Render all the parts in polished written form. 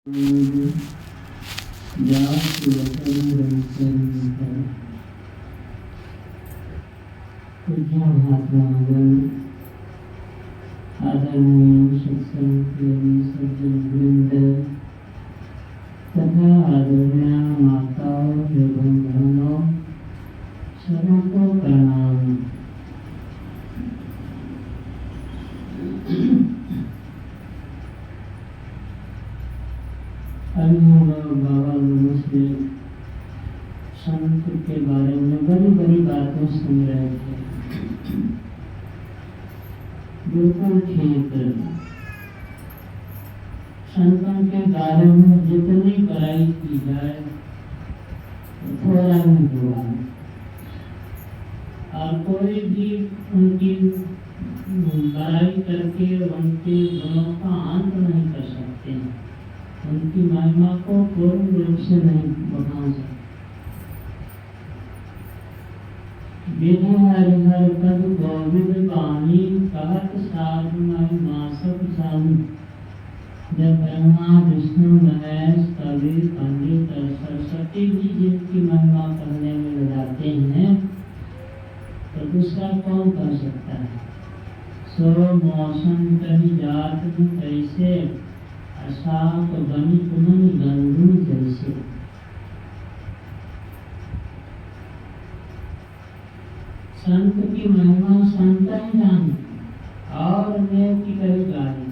आदरणीय सत्संग प्रेमी सज्जन वृंद तथा आदरणीय माताओं एवं बहनों, सबों को प्रणाम। अभी हम लोग बाबा लोगों से संत के बारे में बड़ी बड़ी बातें सुन रहे थे। बिल्कुल ठीक। संतों के बारे में जितनी बड़ाई की जाए थोड़ा ही होगा, और कोई भी उनकी बड़ाई करके उनके गुणों का अंत नहीं कर सकते हैं, उनकी महिमा को पूर्ण रूप से नहीं बता सकते। विधि हरिहर पद गोविंद वाणी कहत साधु महिमा सब जानी। जब ब्रह्मा विष्णु महेश कबीर पंडित और सरस्वती जी जिनकी महिमा करने में लगाते हैं तो दूसरा कौन कर सकता है। सो मौसम कहीं जात कैसे, अशाक बनी कुमन गंगू जैसे। संत की महिमा संत ही जाने और नेकी कही गाली।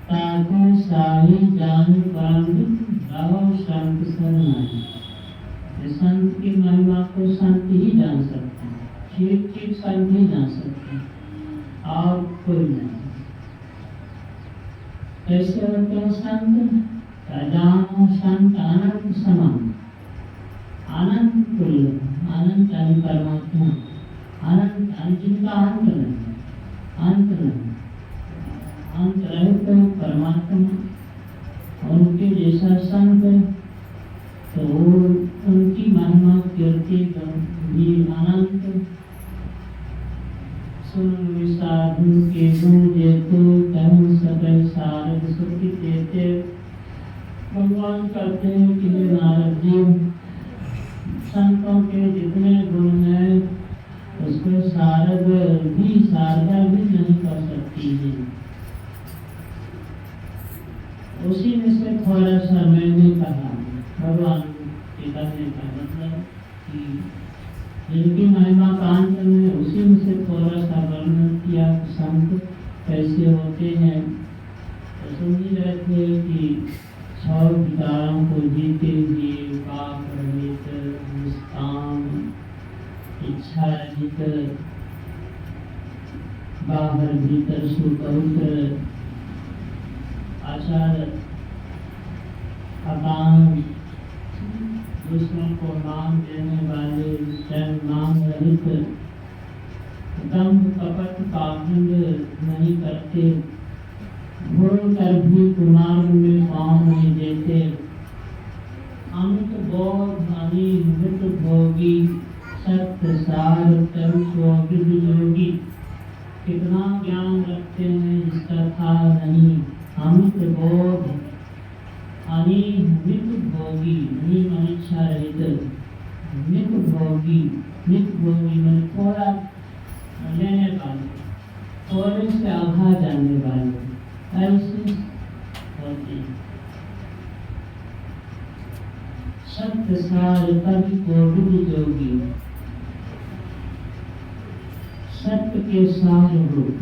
ताकि साही जान पंडित रहो संत शरणाई। संत की महिमा को संत ही जान सकते हैं, ठीक ठीक संत ही जान सकते हैं और कोई नहीं। कैसे होते हैं संत? जानो संत अनंत समान, अनंत तुल्य, अनंत यानी परमात्मा, अनंत जिनका अंत नहीं, अंत नहीं, अंत रहे तो परमात्मा। उनके जैसा संत तो उनकी महिमा कीर्ति भी अनंत। सुन साधु के गुण देते, कहीं सबै सारद सुखी देते। भगवान कहते हैं कि नारद जी, संतों के जितने गुण हैं उसको शारदा भी नहीं कर सकती है। उसी में से थोड़ा सा मैंने कहा, भगवान के कहने का मतलब कि जिनकी महिमा कांत में उसी में से थोड़ा सा वर्णन किया संत कैसे होते हैं। तो सुन ही रहे थे कि 6 विकारों को जीते हुए पाप रहित, निष्काम, इच्छा रहित, बाहर भीतर सुपवित्र, आचार अकाम, दूसरों को नाम देने वाले, स्वयं नाम रहित, दंभ कपट पाखंड नहीं करते, भूल कर भी कुमार्ग में पाँव नहीं देते, अमित बोध अनी मृत भोगी, सत्य सार तरुष योगी। कितना ज्ञान रखते हैं जिसका था नहीं। अमित बोध अनी मृत भोगी, अनिच्छा रहित, मृत भोगी, मृत भोगी मैंने थोड़ा लेने वाले, थोड़े से आघा जानने वाले, ऐसे होते हैं। सत्य सार कवि कोविद जोगी, सत्य के सार रूप,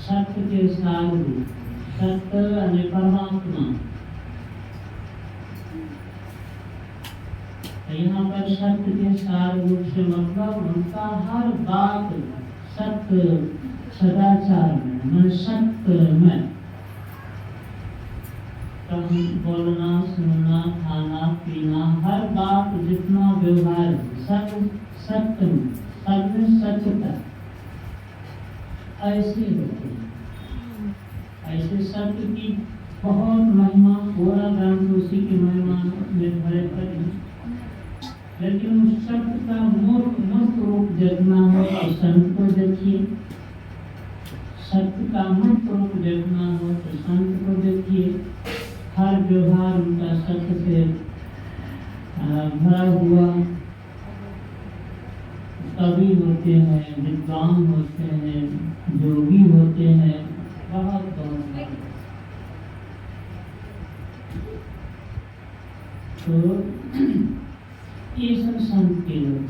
सत्य के सार रूप, सत्य यानी परमात्मा। यहाँ पर सत्य के सार रूप से मतलब उनका हर बात सत्य, सदाचार में, मैं सत्य में, बोलना, सुनना, खाना, पीना, हर बात जितना व्यवहार सब सत्य में, सब में सत्यता ऐसे होती है। ऐसे सत्य की बहुत महिमा, पूरा ग्रंथ उसी की महिमा में भरे पड़े हैं। लेकिन उस सत्य का मूर्त रूप देखना हो तो संत को देखिए, सत्य का मूर्त रूप देखना हो व्यवहार उनका सत्य से भरा हुआ। कवि होते हैं, विद्वान होते हैं, योगी होते हैं, बहुत बहुत। तो ये सब संत के लोग।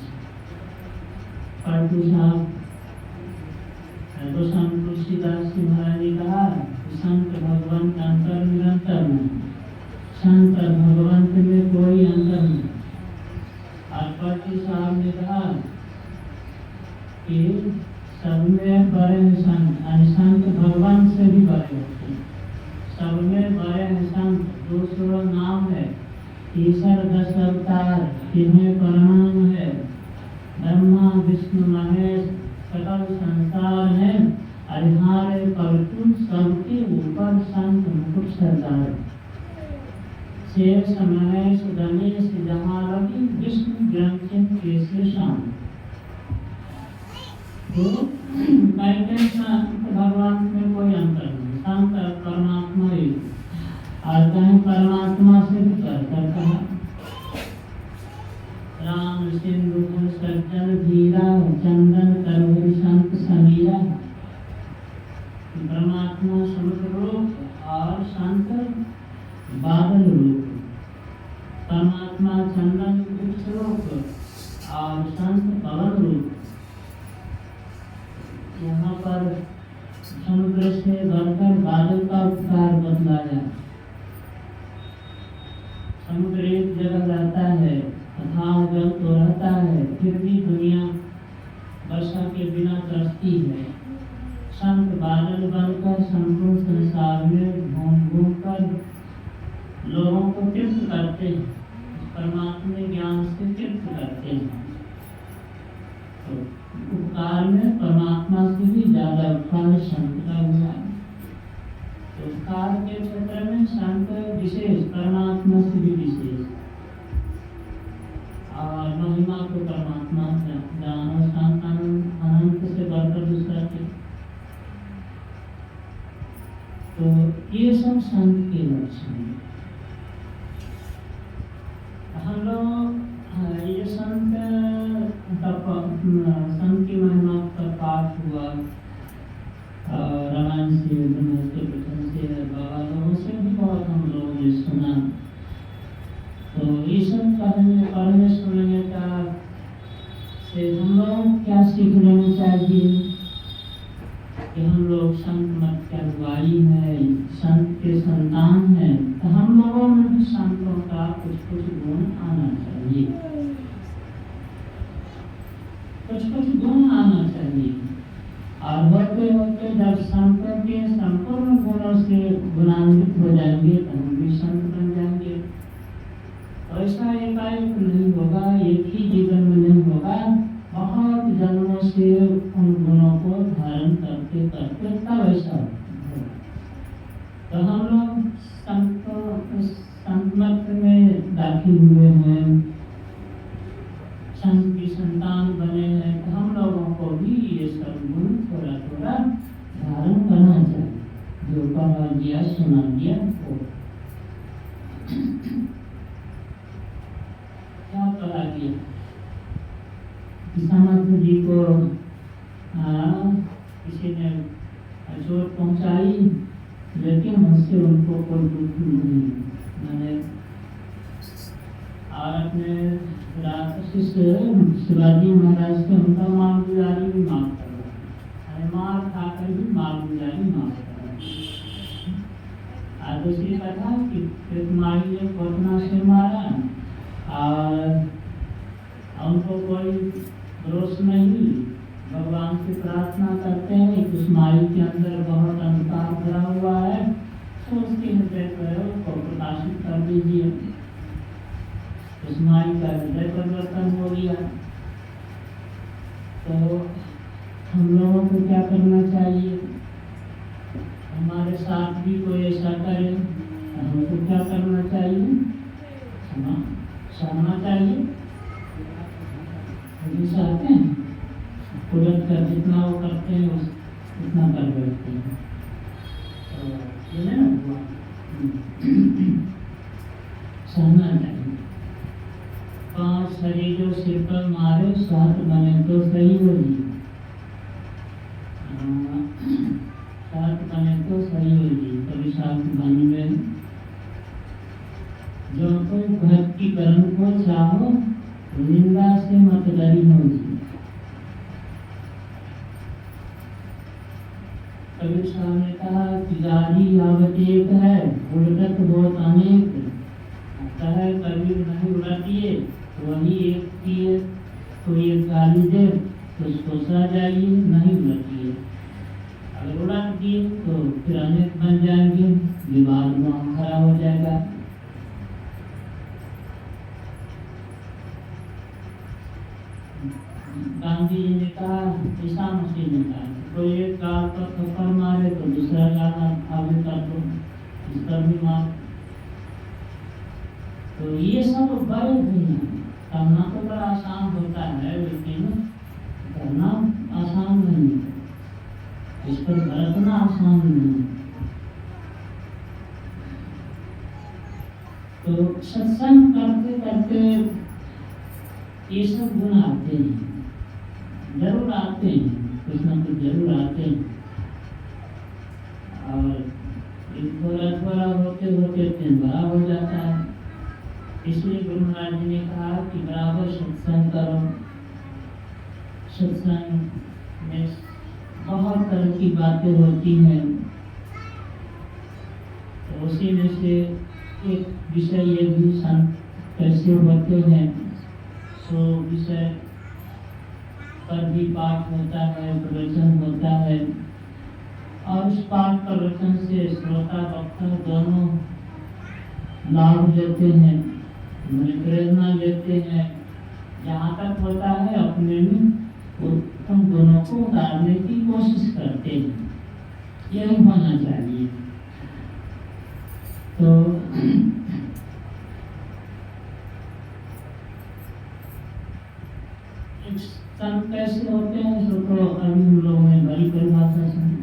परंतु साहब तो संत तुलसीदास जी महाराज ने कहा संत भगवान का अंतर निरंतर नहीं, संत और भगवंत में कोई अंतर नहीं। और परंतु साहब ने कहा कि सब में बड़े हैं संत, संत भगवान से भी बड़े होते हैं। सब में बड़े हैं संत, 200 नाम है, ईश्वर 10 अवतार, तिन्हें प्रणाम है, ब्रह्मा विष्णु महेश सकल संसार है, हरिहारे पवित्र सबके ऊपर संत मुकुट सरदार। शेष महेश गणेश जहाँ रवि विष्णु ग्रंथित केशव शाम। तो भगवान में कोई अंतर नहीं, संत परमात्मा ही। और कहीं परमात्मा से भी कहा राम सिंधु सज्जन धीरा चंदन करोड़ संत समीरा। परमात्मा समुद्र रूप और संत बादल रूप। परमात्मा चंदन वृक्ष रूप और संत पवन रूप। यहाँ पर समुद्र से बढ़कर बादल का उपकार बतलाया। समुद्र एक जगह रहता है, अथाह जल तो रहता है, फिर भी दुनिया वर्षा के बिना तरसती है। संत बादल बनकर संपूर्ण संसार में घूम घूम कर लोगों को तृप्त करते हैं, परमात्मा ज्ञान से तृप्त करते हैं। तो उपकार में परमात्मा से भी ज्यादा उपकार संत का हुआ। उपकार के क्षेत्र में संत विशेष, परमात्मा से भी विशेष। और महिमा को परमात्मा जानो, संत अनंत से बढ़कर दूसरा के। तो ये सब संत के लक्षण हैं। हम लोग ये संत की महिमा का पाठ हुआ, रामायण से, वचन से, बाबा लोगों से भी बहुत हम लोगों ने सुना। तो ये सब पढ़ने सुनने का से हम लोग क्या सीख लेना चाहिए कि हम लोग संत मत की अगुवाई है, संत के संतान हैं, तो हम लोगों में भी संतों का कुछ कुछ गुण आना चाहिए, कुछ कुछ गुण आना चाहिए। और होते होते जब संतों के संपूर्ण गुणों से गुणान्वित हो जाएंगे तो हम भी संत बन जाएंगे। ऐसा एकाएक नहीं होगा, एक ही जीवन में नहीं होगा, बहुत जन्मों से उन गुणों को धारण करते करते तब ऐसा होगा। तो हम लोग संत मत में दाखिल हुए हैं, संत की संतान बने हैं, तो हम लोगों को भी ये सब गुण थोड़ा थोड़ा धारण करना चाहिए, जो पढ़ा दिया सुना दिया हो। क्या पढ़ा दिया? समर्थ जी को किसी ने चोट पहुंचाई, लेकिन उससे उनको कोई दुख नहीं। मैंने और अपने शिवाजी महाराज से उनका मालगुजारी भी माफ कर, मार खाकर भी मालगुजारी माफ कर। दूसरी कथा कि तुम्हारी ने कोटना से मारा और उनको कोई दोष नहीं, भगवान से प्रार्थना करते हैं कि उस माई के अंदर बहुत अंधकार भरा हुआ है, तो उसके हृदय को प्रकाशित कर दीजिए। उस माई का हृदय परिवर्तन हो गया। तो हम लोगों को क्या करना चाहिए? हमारे साथ भी कोई ऐसा करे, हमको क्या करना चाहिए? सहना चाहिए। सहते हैं, तुरंत कर जितना वो करते हैं उतना कर बैठते हैं। तो ये ना हुआ। सहना चाहिए। 5 शरीरों सिर पर मारे, 7 बने तो सही होगी। 7 बने तो सही होगी। कभी 7 बन गए। जो कोई भक्ति कर्म को चाहो, निंदा से मत डरी होगी। कबीर साहब ने कहा कि गाड़ी आवत एक है, उड़त बहुत अनेक। कहे कबीर नहीं उड़ाती है, वही एक की है, कोई एक गाली दे तो उसको सह जाइए, नहीं उड़ाती है। अगर उड़ा दिए तो फिर अनेक बन जाएंगे, विवाद में खड़ा हो जाएगा। गांधी जी ने कहा, ईसा मसीह ने कहा, कोई एक गाल पर थप्पड़ मारे तो दूसरा गाल आगे कर दो, इस पर भी मार। तो ये सब बड़े हैं। करना तो बड़ा आसान होता है, लेकिन करना आसान नहीं है। इस पर बरतना आसान नहीं है। तो सत्संग करते करते ये सब गुण आते हैं, जरूर आते हैं, कुछ ना कुछ जरूर आते हैं। और थोड़ा थोड़ा होते होते दिन बड़ा हो जाता है। इसलिए गुरु महाराज जी ने कहा कि बराबर सत्संग करो। सत्संग में बहुत तरह की बातें होती हैं, तो उसी में से एक विषय ये भी संत कैसे होते हैं, सो विषय पर भी पाठ होता है, प्रवचन होता है। और उस पाठ प्रवचन से श्रोता वक्ता दोनों लाभ लेते हैं, प्रेरणा लेते हैं। जहाँ तक होता है अपने में उन दोनों को उतारने की कोशिश करते हैं। यही होना चाहिए। तो संत कैसे होते हैं, सो तो अभी हम लोगों ने बड़ी परिभाषा सुनी।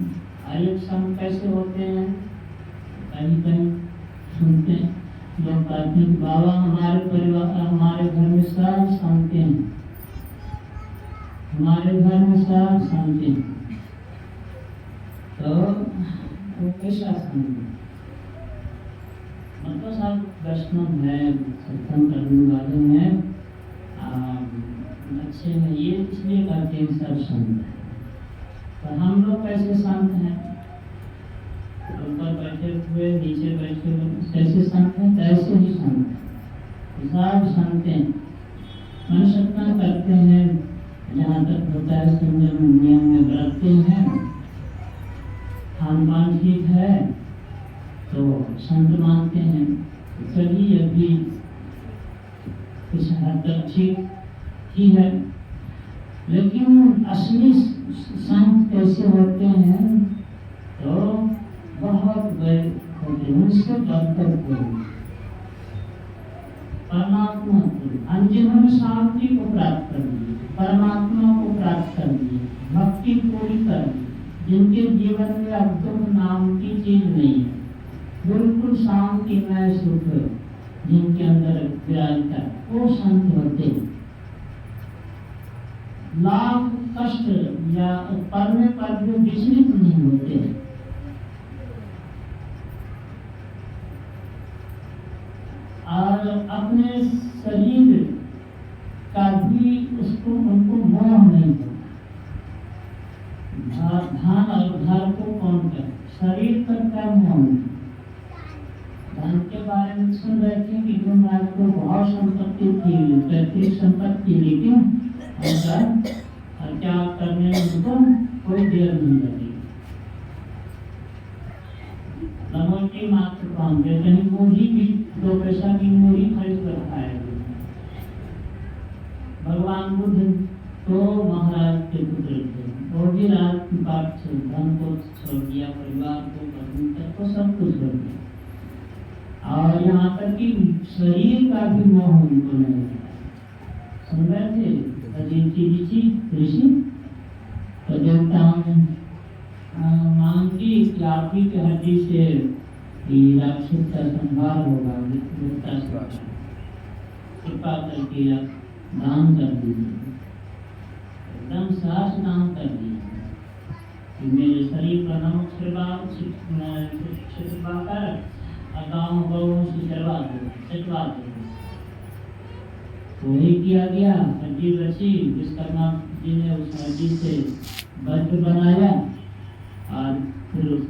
एक संत कैसे होते हैं, कहीं कहीं सुनते हैं लोग कहते हैं बाबा हमारे परिवार हमारे घर में सब संत हैं, हमारे घर में सब संत हैं। तो वो कैसा संत है? मतलब सब वैष्णव है, सत्संग करने वाले हैं, अच्छे हैं, ये इसलिए कहते हैं सब संत है। तो हम लोग कैसे संत हैं? ऊपर बैठे हुए, नीचे बैठे हुए, कैसे संत हैं? कैसे ही संत हैं, सब संत हैं। मन सत्संग करते हैं, जहाँ तक होता है संयम नियम में बरतते हैं, खान पान ठीक है तो संत मानते हैं। चलिए अभी कुछ हद तक ठीक ही है, लेकिन असली संत कैसे होते हैं? तो बहुत बड़े होते हैं, उसके बढ़कर परमात्मा को अंजन शांति को प्राप्त कर लिए, परमात्मा को प्राप्त कर लिए, भक्ति पूरी कर ली, जिनके जीवन में अब दुख नाम की चीज नहीं है, बिल्कुल शांतिमय सुख जिनके अंदर विराजता है, वो संत होते हैं। लाभ कष्ट या पढ़ने पर भी विचलित नहीं होते। और अपने शरीर का भी उसको उनको मोह नहीं होता। धन और घर को कौन कर, शरीर तक का मोह नहीं। धन के बारे में सुन रहे थे कि गुरु महाराज को बहुत संपत्ति थी, पैतृक संपत्ति, लेकिन क्या करने में उनको कोई देर नहीं लगी। लमोटी मात्र पाएंगे, कहीं मूढ़ी भी 2 पैसा की मूढ़ी खरीद कर खाएगी। भगवान बुद्ध तो महाराज के पुत्र थे, वो भी रात की बात से धन को छोड़ दिया, परिवार को, पत्नी तक को सब कुछ छोड़ दिया, और यहाँ तक कि शरीर का भी मोह उनको नहीं है। सुन रहे थे ऋषि तो देवताओं ने मांग की कि आप ही के हड्डी से कि राक्षस का संहार होगा, विपुलता से कृपा करके आप दान कर दीजिए, एकदम सहज दान कर दीजिए कि मेरे शरीर का नमक छिटवा कर गाँव गौों से चटवा दो। वही किया गया, हड्डी बची, विश्वकर्मा जी ने उस हड्डी से वज्र बनाया और फिर उस